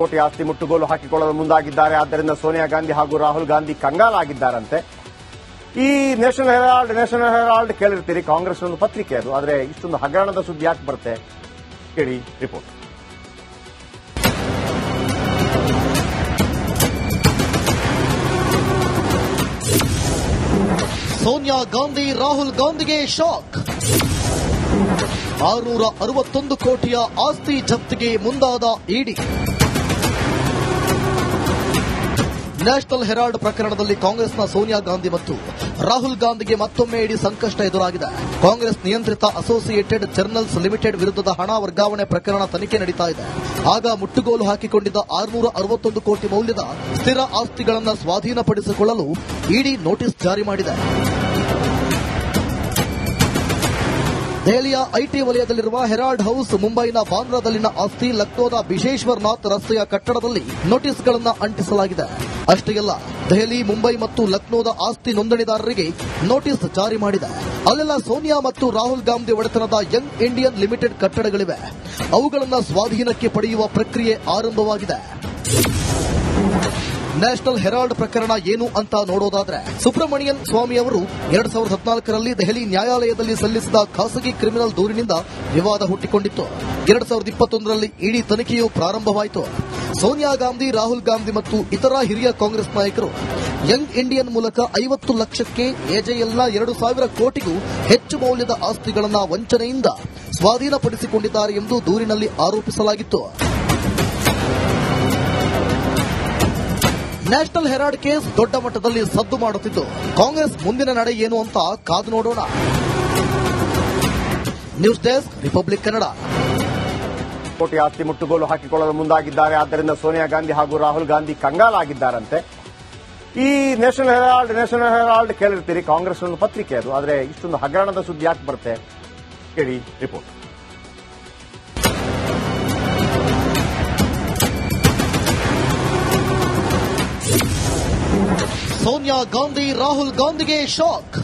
ಕೋಟಿ ಆಸ್ತಿ ಮುಟ್ಟುಗೋಲು ಹಾಕಿಕೊಳ್ಳಲು ಮುಂದಾಗಿದ್ದಾರೆ. ಆದ್ದರಿಂದ ಸೋನಿಯಾ ಗಾಂಧಿ ಹಾಗೂ ರಾಹುಲ್ ಗಾಂಧಿ ಕಂಗಾಲಾಗಿದ್ದಾರಂತೆ. ಈ ನ್ಯಾಷನಲ್ ಹೆರಾಲ್ಡ್ ಕೇಳಿರ್ತೀರಿ, ಕಾಂಗ್ರೆಸ್ ಒಂದು ಪತ್ರಿಕೆ ಅದು. ಆದರೆ ಇಷ್ಟೊಂದು ಹಗರಣದ ಸುದ್ದಿ ಯಾಕೆ ಬರುತ್ತೆ ಕೇಳಿ ರಿಪೋರ್ಟ್. ಸೋನಿಯಾ ಗಾಂಧಿ ರಾಹುಲ್ ಗಾಂಧಿಗೆ ಶಾಕ್. 661 ಕೋಟಿಯ ಆಸ್ತಿ ಜಪ್ತಿಗೆ ಮುಂದಾದ ಇಡಿ. ನ್ಯಾಷನಲ್ ಹೆರಾಲ್ಡ್ ಪ್ರಕರಣದಲ್ಲಿ ಕಾಂಗ್ರೆಸ್ನ ಸೋನಿಯಾ ಗಾಂಧಿ ಮತ್ತು ರಾಹುಲ್ ಗಾಂಧಿಗೆ ಮತ್ತೊಮ್ಮೆ ಇಡಿ ಸಂಕಷ್ಟ ಎದುರಾಗಿದೆ. ಕಾಂಗ್ರೆಸ್ ನಿಯಂತ್ರಿತ ಅಸೋಸಿಯೇಟೆಡ್ ಜರ್ನಲ್ಸ್ ಲಿಮಿಟೆಡ್ ವಿರುದ್ಧದ ಹಣ ವರ್ಗಾವಣೆ ಪ್ರಕರಣ ತನಿಖೆ ನಡೀತಾ ಇದೆ. ಆಗ ಮುಟ್ಟುಗೋಲು ಹಾಕಿಕೊಂಡಿದ್ದ 661 ಕೋಟಿ ಮೌಲ್ಯದ ಸ್ಥಿರ ಆಸ್ತಿಗಳನ್ನು ಸ್ವಾಧೀನಪಡಿಸಿಕೊಳ್ಳಲು ಇಡಿ ನೋಟಿಸ್ ಜಾರಿ ಮಾಡಿದೆ. ದೆಹಲಿಯ ಐಟಿ ವಲಯದಲ್ಲಿರುವ ಹೆರಾಲ್ಡ್ ಹೌಸ್, ಮುಂಬೈನ ಬಾಂದ್ರಾದಲ್ಲಿನ ಆಸ್ತಿ, ಲಕ್ನೋದ ಬಿಶೇಶ್ವರನಾಥ್ ರಸ್ತೆಯ ಕಟ್ಟಡದಲ್ಲಿ ನೋಟಿಸ್ಗಳನ್ನು ಅಂಟಿಸಲಾಗಿದೆ. ಅಷ್ಟೇ ಅಲ್ಲ, ದೆಹಲಿ, ಮುಂಬೈ ಮತ್ತು ಲಕ್ನೋದ ಆಸ್ತಿ ನೋಂದಣಿದಾರರಿಗೆ ನೋಟಿಸ್ ಜಾರಿ ಮಾಡಿದೆ. ಅಲ್ಲೆಲ್ಲ ಸೋನಿಯಾ ಮತ್ತು ರಾಹುಲ್ ಗಾಂಧಿ ಒಡೆತನದ ಯಂಗ್ ಇಂಡಿಯನ್ ಲಿಮಿಟೆಡ್ ಕಟ್ಟಡಗಳಿವೆ. ಅವುಗಳನ್ನು ಸ್ವಾಧೀನಕ್ಕೆ ಪಡೆಯುವ ಪ್ರಕ್ರಿಯೆ ಆರಂಭವಾಗಿದೆ. ನ್ಯಾಷನಲ್ ಹೆರಾಲ್ಡ್ ಪ್ರಕರಣ ಏನು ಅಂತ ನೋಡೋದಾದ್ರೆ, ಸುಬ್ರಮಣಿಯನ್ ಸ್ವಾಮಿ ಅವರು 2014ರಲ್ಲಿ ದೆಹಲಿ ನ್ಯಾಯಾಲಯದಲ್ಲಿ ಸಲ್ಲಿಸಿದ ಖಾಸಗಿ ಕ್ರಿಮಿನಲ್ ದೂರಿನಿಂದ ವಿವಾದ ಹುಟ್ಟಿಕೊಂಡಿತ್ತು. 2021ರಲ್ಲಿ ಇಡಿ ತನಿಖೆಯು ಪ್ರಾರಂಭವಾಯಿತು. ಸೋನಿಯಾ ಗಾಂಧಿ, ರಾಹುಲ್ ಗಾಂಧಿ ಮತ್ತು ಇತರ ಹಿರಿಯ ಕಾಂಗ್ರೆಸ್ ನಾಯಕರು ಯಂಗ್ ಇಂಡಿಯನ್ ಮೂಲಕ 50 ಲಕ್ಷಕ್ಕೆ ಎಜೆಎಲ್ನ 2,000 ಕೋಟಿಗೂ ಹೆಚ್ಚು ಮೌಲ್ಯದ ಆಸ್ತಿಗಳನ್ನು ವಂಚನೆಯಿಂದ ಸ್ವಾಧೀನಪಡಿಸಿಕೊಂಡಿದ್ದಾರೆ ಎಂದು ದೂರಿನಲ್ಲಿ ಆರೋಪಿಸಲಾಗಿತ್ತು. ನ್ಯಾಷನಲ್ ಹೆರಾಲ್ಡ್ ಕೇಸ್ ದೊಡ್ಡ ಮಟ್ಟದಲ್ಲಿ ಸದ್ದು ಮಾಡುತ್ತಿದ್ದು, ಕಾಂಗ್ರೆಸ್ ಮುಂದಿನ ನಡೆ ಏನು ಅಂತ ಕಾದು ನೋಡೋಣ. News desk, republic Kannada. ಕೋಟಿ ಆಸ್ತಿ ಮುಟ್ಟುಗೋಲು ಹಾಕಿಕೊಳ್ಳಲು ಮುಂದಾಗಿದ್ದಾರೆ. ಆದ್ದರಿಂದ ಸೋನಿಯಾ ಗಾಂಧಿ ಹಾಗೂ ರಾಹುಲ್ ಗಾಂಧಿ ಕಂಗಾಲಾಗಿದ್ದಾರಂತೆ. ಈ ನ್ಯಾಷನಲ್ ಹೆರಾಲ್ಡ್ ಕೇಳಿರ್ತೀರಿ, ಕಾಂಗ್ರೆಸ್ ಒಂದು ಪತ್ರಿಕೆ ಅದು. ಆದರೆ ಇಷ್ಟೊಂದು ಹಗರಣದ ಸುದ್ದಿ ಯಾಕೆ ಬರುತ್ತೆ ಕೇಳಿ ರಿಪೋರ್ಟ್. ಸೋನಿಯಾ ಗಾಂಧಿ ರಾಹುಲ್ ಗಾಂಧಿಗೆ ಶಾಕ್.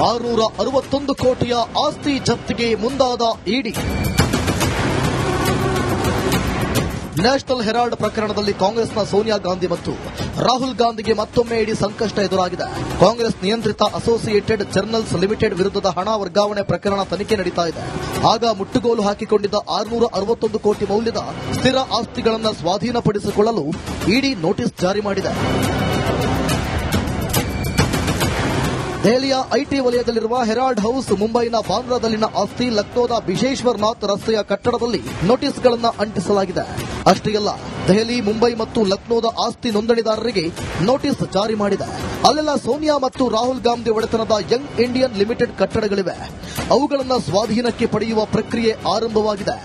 661 ಕೋಟಿಯ ಆಸ್ತಿ ಜಪ್ತಿಗೆ ಮುಂದಾದ ಇಡಿ. ನ್ಯಾಷನಲ್ ಹೆರಾಲ್ಡ್ ಪ್ರಕರಣದಲ್ಲಿ ಕಾಂಗ್ರೆಸ್ನ ಸೋನಿಯಾ ಗಾಂಧಿ ಮತ್ತು ರಾಹುಲ್ ಗಾಂಧಿಗೆ ಮತ್ತೊಮ್ಮೆ ಇಡಿ ಸಂಕಷ್ಟ ಎದುರಾಗಿದೆ. ಕಾಂಗ್ರೆಸ್ ನಿಯಂತ್ರಿತ ಅಸೋಸಿಯೇಟೆಡ್ ಜರ್ನಲ್ಸ್ ಲಿಮಿಟೆಡ್ ವಿರುದ್ಧದ ಹಣ ವರ್ಗಾವಣೆ ಪ್ರಕರಣ ತನಿಖೆ ನಡೀತಾ ಇದೆ. ಆಗ ಮುಟ್ಟುಗೋಲು ಹಾಕಿಕೊಂಡಿದ್ದ 661 ಕೋಟಿ ಮೌಲ್ಯದ ಸ್ಥಿರ ಆಸ್ತಿಗಳನ್ನು ಸ್ವಾಧೀನಪಡಿಸಿಕೊಳ್ಳಲು ಇಡಿ ನೋಟಿಸ್ ಜಾರಿ ಮಾಡಿದೆ. ದೆಹಲಿಯ ಐಟಿ ವಲಯದಲ್ಲಿರುವ ಹೆರಾಲ್ಡ್ ಹೌಸ್, ಮುಂಬೈನ ಬಾಂದ್ರಾದಲ್ಲಿನ ಆಸ್ತಿ, ಲಕ್ನೋದ ಬಿಶೇಶ್ವರನಾಥ್ ರಸ್ತೆಯ ಕಟ್ಟಡದಲ್ಲಿ ನೋಟಿಸ್ಗಳನ್ನು ಅಂಟಿಸಲಾಗಿದೆ. ಅಷ್ಟೇ ಅಲ್ಲ, ದೆಹಲಿ, ಮುಂಬೈ ಮತ್ತು ಲಕ್ನೋದ ಆಸ್ತಿ ನೋಂದಣಿದಾರರಿಗೆ ನೋಟಿಸ್ ಜಾರಿ ಮಾಡಿದೆ. ಅಲ್ಲೆಲ್ಲ ಸೋನಿಯಾ ಮತ್ತು ರಾಹುಲ್ ಗಾಂಧಿ ಒಡೆತನದ ಯಂಗ್ ಇಂಡಿಯನ್ ಲಿಮಿಟೆಡ್ ಕಟ್ಟಡಗಳಿವೆ. ಅವುಗಳನ್ನು ಸ್ವಾಧೀನಕ್ಕೆ ಪಡೆಯುವ ಪ್ರಕ್ರಿಯೆ ಆರಂಭವಾಗಿದೆ.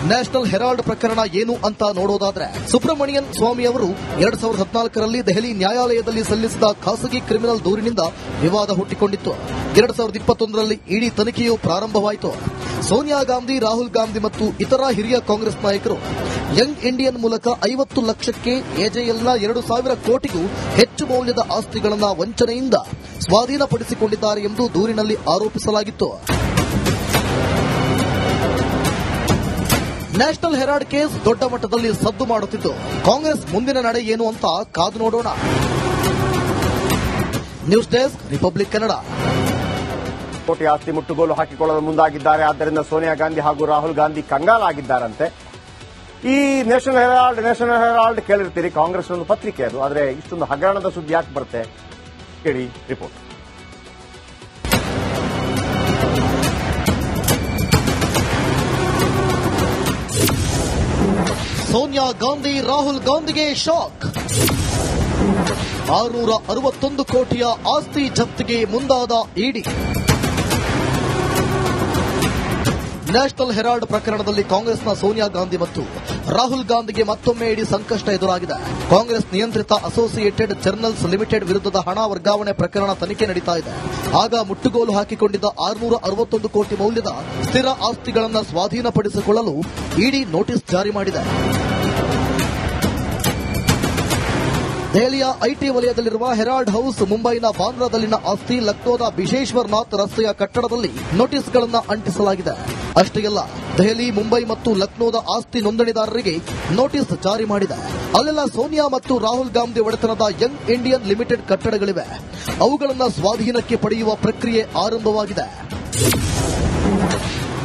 ನ್ಯಾಷನಲ್ ಹೆರಾಲ್ಡ್ ಪ್ರಕರಣ ಏನು ಅಂತ ನೋಡೋದಾದ್ರೆ, ಸುಬ್ರಮಣಿಯನ್ ಸ್ವಾಮಿ ಅವರು 2014ರಲ್ಲಿ ದೆಹಲಿ ನ್ಯಾಯಾಲಯದಲ್ಲಿ ಸಲ್ಲಿಸಿದ ಖಾಸಗಿ ಕ್ರಿಮಿನಲ್ ದೂರಿನಿಂದ ವಿವಾದ ಹುಟ್ಟಿಕೊಂಡಿತ್ತು. 2021ರಲ್ಲಿ ಇಡಿ ತನಿಖೆಯು ಪ್ರಾರಂಭವಾಯಿತು. ಸೋನಿಯಾ ಗಾಂಧಿ, ರಾಹುಲ್ ಗಾಂಧಿ ಮತ್ತು ಇತರ ಹಿರಿಯ ಕಾಂಗ್ರೆಸ್ ನಾಯಕರು ಯಂಗ್ ಇಂಡಿಯನ್ ಮೂಲಕ 50 ಲಕ್ಷಕ್ಕೆ ಎಜೆಎಲ್ನ 2,000 ಕೋಟಿಗೂ ಹೆಚ್ಚು ಮೌಲ್ಯದ ಆಸ್ತಿಗಳನ್ನು ವಂಚನೆಯಿಂದ ಸ್ವಾಧೀನಪಡಿಸಿಕೊಂಡಿದ್ದಾರೆ ಎಂದು ದೂರಿನಲ್ಲಿ ಆರೋಪಿಸಲಾಗಿತ್ತು. ನ್ಯಾಷನಲ್ ಹೆರಾಲ್ಡ್ ಕೇಸ್ ದೊಡ್ಡ ಮಟ್ಟದಲ್ಲಿ ಸದ್ದು ಮಾಡುತ್ತಿದ್ದು, ಕಾಂಗ್ರೆಸ್ ಮುಂದಿನ ನಡೆ ಏನು ಅಂತ ಕಾದು ನೋಡೋಣ. News desk, republic Kannada. ಕೋಟಿ ಆಸ್ತಿ ಮುಟ್ಟುಗೋಲು ಹಾಕಿಕೊಳ್ಳಲು ಮುಂದಾಗಿದ್ದಾರೆ. ಆದ್ದರಿಂದ ಸೋನಿಯಾ ಗಾಂಧಿ ಹಾಗೂ ರಾಹುಲ್ ಗಾಂಧಿ ಕಂಗಾಲಾಗಿದ್ದಾರಂತೆ. ಈ ನ್ಯಾಷನಲ್ ಹೆರಾಲ್ಡ್ ಕೇಳಿರ್ತೀರಿ, ಕಾಂಗ್ರೆಸ್ ಒಂದು ಪತ್ರಿಕೆ ಅದು. ಆದರೆ ಇಷ್ಟೊಂದು ಹಗರಣದ ಸುದ್ದಿ ಯಾಕೆ ಬರುತ್ತೆ ಕೇಳಿ ರಿಪೋರ್ಟ್. ಸೋನಿಯಾ ಗಾಂಧಿ ರಾಹುಲ್ ಗಾಂಧಿಗೆ ಶಾಕ್. 661 ಕೋಟಿಯ ಆಸ್ತಿ ಜಪ್ತಿಗೆ ಮುಂದಾದ ಇಡಿ. ನ್ಯಾಷನಲ್ ಹೆರಾಲ್ಡ್ ಪ್ರಕರಣದಲ್ಲಿ ಕಾಂಗ್ರೆಸ್ನ ಸೋನಿಯಾ ಗಾಂಧಿ ಮತ್ತು ರಾಹುಲ್ ಗಾಂಧಿಗೆ ಮತ್ತೊಮ್ಮೆ ಇಡಿ ಸಂಕಷ್ಟ ಎದುರಾಗಿದೆ. ಕಾಂಗ್ರೆಸ್ ನಿಯಂತ್ರಿತ ಅಸೋಸಿಯೇಟೆಡ್ ಜರ್ನಲ್ಸ್ ಲಿಮಿಟೆಡ್ ವಿರುದ್ಧದ ಹಣ ವರ್ಗಾವಣೆ ಪ್ರಕರಣ ತನಿಖೆ ನಡೀತಾ ಇದೆ. ಆಗ ಮುಟ್ಟುಗೋಲು ಹಾಕಿಕೊಂಡಿದ್ದ 661 ಕೋಟಿ ಮೌಲ್ಯದ ಸ್ಥಿರ ಆಸ್ತಿಗಳನ್ನು ಸ್ವಾಧೀನಪಡಿಸಿಕೊಳ್ಳಲು ಇಡಿ ನೋಟಿಸ್ ಜಾರಿ ಮಾಡಿದೆ. ದೆಹಲಿಯ ಐಟಿ ವಲಯದಲ್ಲಿರುವ ಹೆರಾಲ್ಡ್ ಹೌಸ್, ಮುಂಬೈನ ಬಾಂದ್ರಾದಲ್ಲಿನ ಆಸ್ತಿ, ಲಕ್ನೋದ ಬಿಶೇಶ್ವರನಾಥ್ ರಸ್ತೆಯ ಕಟ್ಟಡದಲ್ಲಿ ನೋಟಿಸ್ಗಳನ್ನು ಅಂಟಿಸಲಾಗಿದೆ. ಅಷ್ಟೇ ಅಲ್ಲ, ದೆಹಲಿ, ಮುಂಬೈ ಮತ್ತು ಲಕ್ನೋದ ಆಸ್ತಿ ನೋಂದಣಿದಾರರಿಗೆ ನೋಟಿಸ್ ಜಾರಿ ಮಾಡಿದೆ. ಅಲ್ಲೆಲ್ಲ ಸೋನಿಯಾ ಮತ್ತು ರಾಹುಲ್ ಗಾಂಧಿ ಒಡೆತನದ ಯಂಗ್ ಇಂಡಿಯನ್ ಲಿಮಿಟೆಡ್ ಕಟ್ಟಡಗಳಿವೆ. ಅವುಗಳನ್ನು ಸ್ವಾಧೀನಕ್ಕೆ ಪಡೆಯುವ ಪ್ರಕ್ರಿಯೆ ಆರಂಭವಾಗಿದೆ.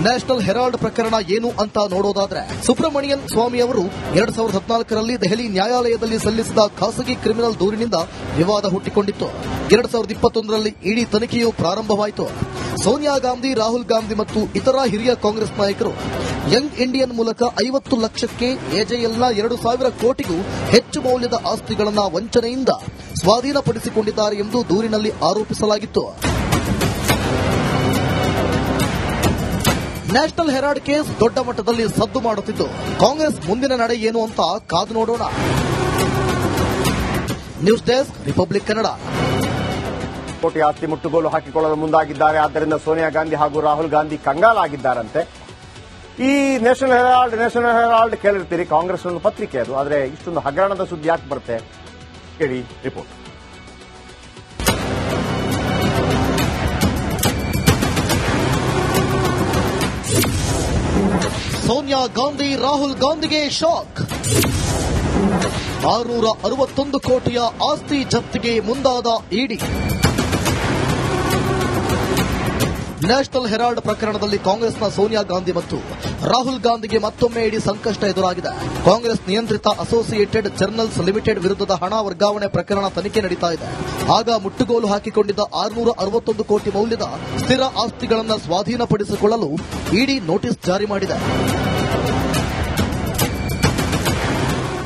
ನ್ಯಾಷನಲ್ ಹೆರಾಲ್ಡ್ ಪ್ರಕರಣ ಏನು ಅಂತ ನೋಡೋದಾದ್ರೆ, ಸುಬ್ರಮಣಿಯನ್ ಸ್ವಾಮಿ ಅವರು 2014ರಲ್ಲಿ ದೆಹಲಿ ನ್ಯಾಯಾಲಯದಲ್ಲಿ ಸಲ್ಲಿಸಿದ ಖಾಸಗಿ ಕ್ರಿಮಿನಲ್ ದೂರಿನಿಂದ ವಿವಾದ ಹುಟ್ಟಿಕೊಂಡಿತ್ತು. 2021ರಲ್ಲಿ ಇಡಿ ತನಿಖೆಯು ಪ್ರಾರಂಭವಾಯಿತು. ಸೋನಿಯಾ ಗಾಂಧಿ, ರಾಹುಲ್ ಗಾಂಧಿ ಮತ್ತು ಇತರ ಹಿರಿಯ ಕಾಂಗ್ರೆಸ್ ನಾಯಕರು ಯಂಗ್ ಇಂಡಿಯನ್ ಮೂಲಕ 50 ಲಕ್ಷಕ್ಕೆ ಎಜೆಎಲ್ನ 2,000 ಕೋಟಿಗೂ ಹೆಚ್ಚು ಮೌಲ್ಯದ ಆಸ್ತಿಗಳನ್ನು ವಂಚನೆಯಿಂದ ಸ್ವಾಧೀನಪಡಿಸಿಕೊಂಡಿದ್ದಾರೆ ಎಂದು ದೂರಿನಲ್ಲಿ ಆರೋಪಿಸಲಾಗಿತ್ತು. ನ್ಯಾಷನಲ್ ಹೆರಾಲ್ಡ್ ಕೇಸ್ ದೊಡ್ಡ ಮಟ್ಟದಲ್ಲಿ ಸದ್ದು ಮಾಡುತ್ತಿದ್ದು, ಕಾಂಗ್ರೆಸ್ ಮುಂದಿನ ನಡೆ ಏನು ಅಂತ ಕಾದು ನೋಡೋಣ. News desk, republic Kannada. ಕೋಟಿ ಆಸ್ತಿ ಮುಟ್ಟುಗೋಲು ಹಾಕಿಕೊಳ್ಳಲು ಮುಂದಾಗಿದ್ದಾರೆ. ಆದ್ದರಿಂದ ಸೋನಿಯಾ ಗಾಂಧಿ ಹಾಗೂ ರಾಹುಲ್ ಗಾಂಧಿ ಕಂಗಾಲಾಗಿದ್ದಾರಂತೆ. ಈ ನ್ಯಾಷನಲ್ ಹೆರಾಲ್ಡ್ ಕೇಳಿರ್ತೀರಿ, ಕಾಂಗ್ರೆಸ್ ಒಂದು ಪತ್ರಿಕೆ ಅದು. ಆದರೆ ಇಷ್ಟೊಂದು ಹಗರಣದ ಸುದ್ದಿ ಯಾಕೆ ಬರುತ್ತೆ ಕೇಳಿ ರಿಪೋರ್ಟ್. ಸೋನಿಯಾ ಗಾಂಧಿ, ರಾಹುಲ್ ಗಾಂಧಿಗೆ ಶಾಕ್. 661 ಕೋಟಿಯ ಆಸ್ತಿ ಜಪ್ತಿಗೆ ಮುಂದಾದ ಇಡಿ. ನ್ಯಾಷನಲ್ ಹೆರಾಲ್ಡ್ ಪ್ರಕರಣದಲ್ಲಿ ಕಾಂಗ್ರೆಸ್ನ ಸೋನಿಯಾ ಗಾಂಧಿ ಮತ್ತು ರಾಹುಲ್ ಗಾಂಧಿಗೆ ಮತ್ತೊಮ್ಮೆ ಇಡಿ ಸಂಕಷ್ಟ ಎದುರಾಗಿದೆ. ಕಾಂಗ್ರೆಸ್ ನಿಯಂತ್ರಿತ ಅಸೋಸಿಯೇಟೆಡ್ ಜರ್ನಲ್ಸ್ ಲಿಮಿಟೆಡ್ ವಿರುದ್ಧದ ಹಣ ವರ್ಗಾವಣೆ ಪ್ರಕರಣ ತನಿಖೆ ನಡೀತಾ ಇದೆ. ಆಗ ಮುಟ್ಟುಗೋಲು ಹಾಕಿಕೊಂಡಿದ್ದ 661 ಕೋಟಿ ಮೌಲ್ಯದ ಸ್ಥಿರ ಆಸ್ತಿಗಳನ್ನು ಸ್ವಾಧೀನಪಡಿಸಿಕೊಳ್ಳಲು ಇಡಿ ನೋಟಿಸ್ ಜಾರಿ ಮಾಡಿದೆ.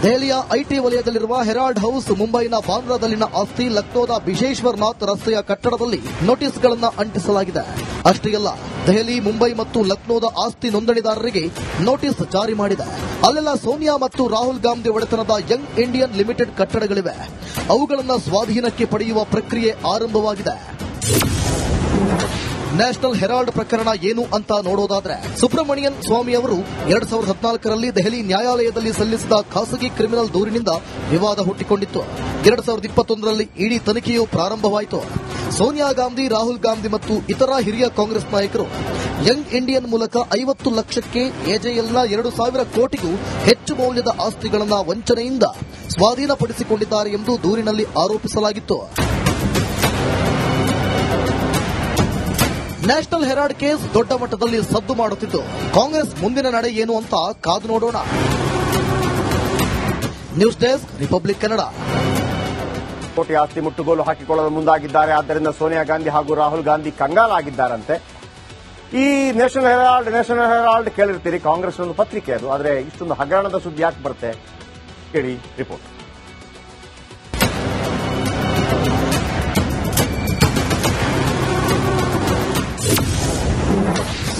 ದೆಹಲಿಯ ಐಟಿ ವಲಯದಲ್ಲಿರುವ ಹೆರಾಲ್ಡ್ ಹೌಸ್, ಮುಂಬೈನ ಬಾಂದ್ರಾದಲ್ಲಿನ ಆಸ್ತಿ, ಲಕ್ನೋದ ಬಿಶೇಶ್ವರನಾಥ್ ರಸ್ತೆಯ ಕಟ್ಟಡದಲ್ಲಿ ನೋಟಿಸ್ಗಳನ್ನು ಅಂಟಿಸಲಾಗಿದೆ. ಅಷ್ಟೇ ಅಲ್ಲ, ದೆಹಲಿ, ಮುಂಬೈ ಮತ್ತು ಲಕ್ನೋದ ಆಸ್ತಿ ನೋಂದಣಿದಾರರಿಗೆ ನೋಟಿಸ್ ಜಾರಿ ಮಾಡಿದೆ. ಅಲ್ಲೆಲ್ಲ ಸೋನಿಯಾ ಮತ್ತು ರಾಹುಲ್ ಗಾಂಧಿ ಒಡೆತನದ ಯಂಗ್ ಇಂಡಿಯನ್ ಲಿಮಿಟೆಡ್ ಕಟ್ಟಡಗಳಿವೆ. ಅವುಗಳನ್ನು ಸ್ವಾಧೀನಕ್ಕೆ ಪಡೆಯುವ ಪ್ರಕ್ರಿಯೆ ಆರಂಭವಾಗಿದೆ. ನ್ಯಾಷನಲ್ ಹೆರಾಲ್ಡ್ ಪ್ರಕರಣ ಏನು ಅಂತ ನೋಡೋದಾದ್ರೆ, ಸುಬ್ರಮಣಿಯನ್ ಸ್ವಾಮಿ ಅವರು 2014ರಲ್ಲಿ ದೆಹಲಿ ನ್ಯಾಯಾಲಯದಲ್ಲಿ ಸಲ್ಲಿಸಿದ ಖಾಸಗಿ ಕ್ರಿಮಿನಲ್ ದೂರಿನಿಂದ ವಿವಾದ ಹುಟ್ಟಿಕೊಂಡಿತ್ತು. 2021ರಲ್ಲಿ ಇಡಿ ತನಿಖೆಯು ಪ್ರಾರಂಭವಾಯಿತು. ಸೋನಿಯಾ ಗಾಂಧಿ, ರಾಹುಲ್ ಗಾಂಧಿ ಮತ್ತು ಇತರ ಹಿರಿಯ ಕಾಂಗ್ರೆಸ್ ನಾಯಕರು ಯಂಗ್ ಇಂಡಿಯನ್ ಮೂಲಕ 50 ಲಕ್ಷಕ್ಕೆ ಎಜೆಎಲ್ನ 2,000 ಕೋಟಿಗೂ ಹೆಚ್ಚು ಮೌಲ್ಯದ ಆಸ್ತಿಗಳನ್ನು ವಂಚನೆಯಿಂದ ಸ್ವಾಧೀನಪಡಿಸಿಕೊಂಡಿದ್ದಾರೆ ಎಂದು ದೂರಿನಲ್ಲಿ ಆರೋಪಿಸಲಾಗಿತ್ತು. ನ್ಯಾಷನಲ್ ಹೆರಾಲ್ಡ್ ಕೇಸ್ ದೊಡ್ಡ ಮಟ್ಟದಲ್ಲಿ ಸದ್ದು ಮಾಡುತ್ತಿದ್ದು, ಕಾಂಗ್ರೆಸ್ ಮುಂದಿನ ನಡೆ ಏನು ಅಂತ ಕಾದು ನೋಡೋಣ. News desk, republic Kannada. ಕೋಟಿ ಆಸ್ತಿ ಮುಟ್ಟುಗೋಲು ಹಾಕಿಕೊಳ್ಳಲು ಮುಂದಾಗಿದ್ದಾರೆ. ಆದ್ದರಿಂದ ಸೋನಿಯಾ ಗಾಂಧಿ ಹಾಗೂ ರಾಹುಲ್ ಗಾಂಧಿ ಕಂಗಾಲಾಗಿದ್ದಾರಂತೆ. ಈ ನ್ಯಾಷನಲ್ ಹೆರಾಲ್ಡ್ ಕೇಳಿರ್ತೀರಿ, ಕಾಂಗ್ರೆಸ್ ಒಂದು ಪತ್ರಿಕೆ ಅದು. ಆದರೆ ಇಷ್ಟೊಂದು ಹಗರಣದ ಸುದ್ದಿ ಯಾಕೆ ಬರುತ್ತೆ ಕೇಳಿ ರಿಪೋರ್ಟ್.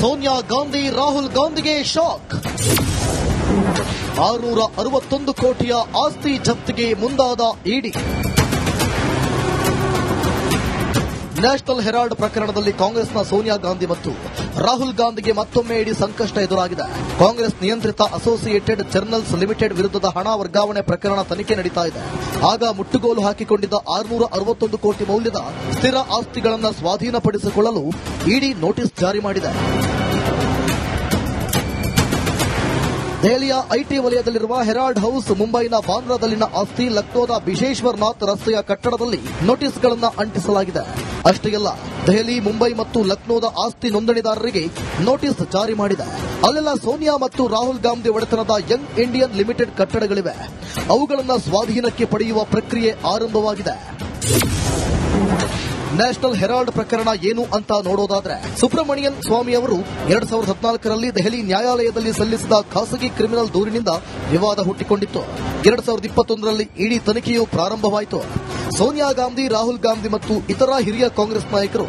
ಸೋನಿಯಾ ಗಾಂಧಿ, ರಾಹುಲ್ ಗಾಂಧಿಗೆ ಶಾಕ್. 661 ಕೋಟಿಯ ಆಸ್ತಿ ಜಪ್ತಿಗೆ ಮುಂದಾದ ಇಡಿ. ನ್ಯಾಷನಲ್ ಹೆರಾಲ್ಡ್ ಪ್ರಕರಣದಲ್ಲಿ ಕಾಂಗ್ರೆಸ್ನ ಸೋನಿಯಾ ಗಾಂಧಿ ಮತ್ತು ರಾಹುಲ್ ಗಾಂಧಿಗೆ ಮತ್ತೊಮ್ಮೆ ಇಡಿ ಸಂಕಷ್ಟ ಎದುರಾಗಿದೆ. ಕಾಂಗ್ರೆಸ್ ನಿಯಂತ್ರಿತ ಅಸೋಸಿಯೇಟೆಡ್ ಜರ್ನಲ್ಸ್ ಲಿಮಿಟೆಡ್ ವಿರುದ್ಧದ ಹಣ ವರ್ಗಾವಣೆ ಪ್ರಕರಣ ತನಿಖೆ ನಡೀತಾ ಇದೆ. ಆಗ ಮುಟ್ಟುಗೋಲು ಹಾಕಿಕೊಂಡಿದ್ದ 661 ಕೋಟಿ ಮೌಲ್ಯದ ಸ್ಥಿರ ಆಸ್ತಿಗಳನ್ನು ಸ್ವಾಧೀನಪಡಿಸಿಕೊಳ್ಳಲು ಇಡಿ ನೋಟಿಸ್ ಜಾರಿ ಮಾಡಿದೆ. ದೆಹಲಿಯ ಐಟಿ ವಲಯದಲ್ಲಿರುವ ಹೆರಾಲ್ಡ್ ಹೌಸ್, ಮುಂಬೈನ ಬಾಂದ್ರಾದಲ್ಲಿನ ಆಸ್ತಿ, ಲಕ್ನೋದ ಬಿಶೇಶ್ವರನಾಥ್ ರಸ್ತೆಯ ಕಟ್ಟಡದಲ್ಲಿ ನೋಟಿಸ್ಗಳನ್ನು ಅಂಟಿಸಲಾಗಿದೆ. ಅಷ್ಟೇ ಅಲ್ಲ, ದೆಹಲಿ, ಮುಂಬೈ ಮತ್ತು ಲಕ್ನೋದ ಆಸ್ತಿ ನೋಂದಣಿದಾರರಿಗೆ ನೋಟಿಸ್ ಜಾರಿ ಮಾಡಿದೆ. ಅಲ್ಲೆಲ್ಲ ಸೋನಿಯಾ ಮತ್ತು ರಾಹುಲ್ ಗಾಂಧಿ ಒಡೆತನದ ಯಂಗ್ ಇಂಡಿಯನ್ ಲಿಮಿಟೆಡ್ ಕಟ್ಟಡಗಳಿವೆ. ಅವುಗಳನ್ನು ಸ್ವಾಧೀನಕ್ಕೆ ಪಡೆಯುವ ಪ್ರಕ್ರಿಯೆ ಆರಂಭವಾಗಿದೆ. ನ್ಯಾಷನಲ್ ಹೆರಾಲ್ಡ್ ಪ್ರಕರಣ ಏನು ಅಂತ ನೋಡೋದಾದ್ರೆ, ಸುಬ್ರಮಣಿಯನ್ ಸ್ವಾಮಿ ಅವರು 2014ರಲ್ಲಿ ದೆಹಲಿ ನ್ಯಾಯಾಲಯದಲ್ಲಿ ಸಲ್ಲಿಸಿದ ಖಾಸಗಿ ಕ್ರಿಮಿನಲ್ ದೂರಿನಿಂದ ವಿವಾದ ಹುಟ್ಟಿಕೊಂಡಿತ್ತು. 2021ರಲ್ಲಿ ಇಡಿ ತನಿಖೆಯು ಪ್ರಾರಂಭವಾಯಿತು. ಸೋನಿಯಾ ಗಾಂಧಿ, ರಾಹುಲ್ ಗಾಂಧಿ ಮತ್ತು ಇತರ ಹಿರಿಯ ಕಾಂಗ್ರೆಸ್ ನಾಯಕರು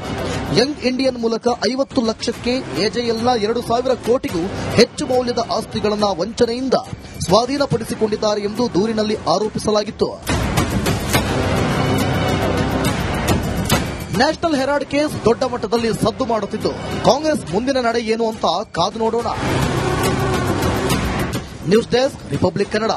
ಯಂಗ್ ಇಂಡಿಯನ್ ಮೂಲಕ 50 ಲಕ್ಷಕ್ಕೆ ಎಜೆಎಲ್ನ 2,000 ಕೋಟಿಗೂ ಹೆಚ್ಚು ಮೌಲ್ಯದ ಆಸ್ತಿಗಳನ್ನು ವಂಚನೆಯಿಂದ ಸ್ವಾಧೀನಪಡಿಸಿಕೊಂಡಿದ್ದಾರೆ ಎಂದು ದೂರಿನಲ್ಲಿ ಆರೋಪಿಸಲಾಗಿತ್ತು. ನ್ಯಾಷನಲ್ ಹೆರಾಲ್ಡ್ ಕೇಸ್ ದೊಡ್ಡ ಮಟ್ಟದಲ್ಲಿ ಸದ್ದು ಮಾಡುತ್ತಿದ್ದು, ಕಾಂಗ್ರೆಸ್ ಮುಂದಿನ ನಡೆ ಏನು ಅಂತ ಕಾದು ನೋಡೋಣ. News desk, republic Kannada.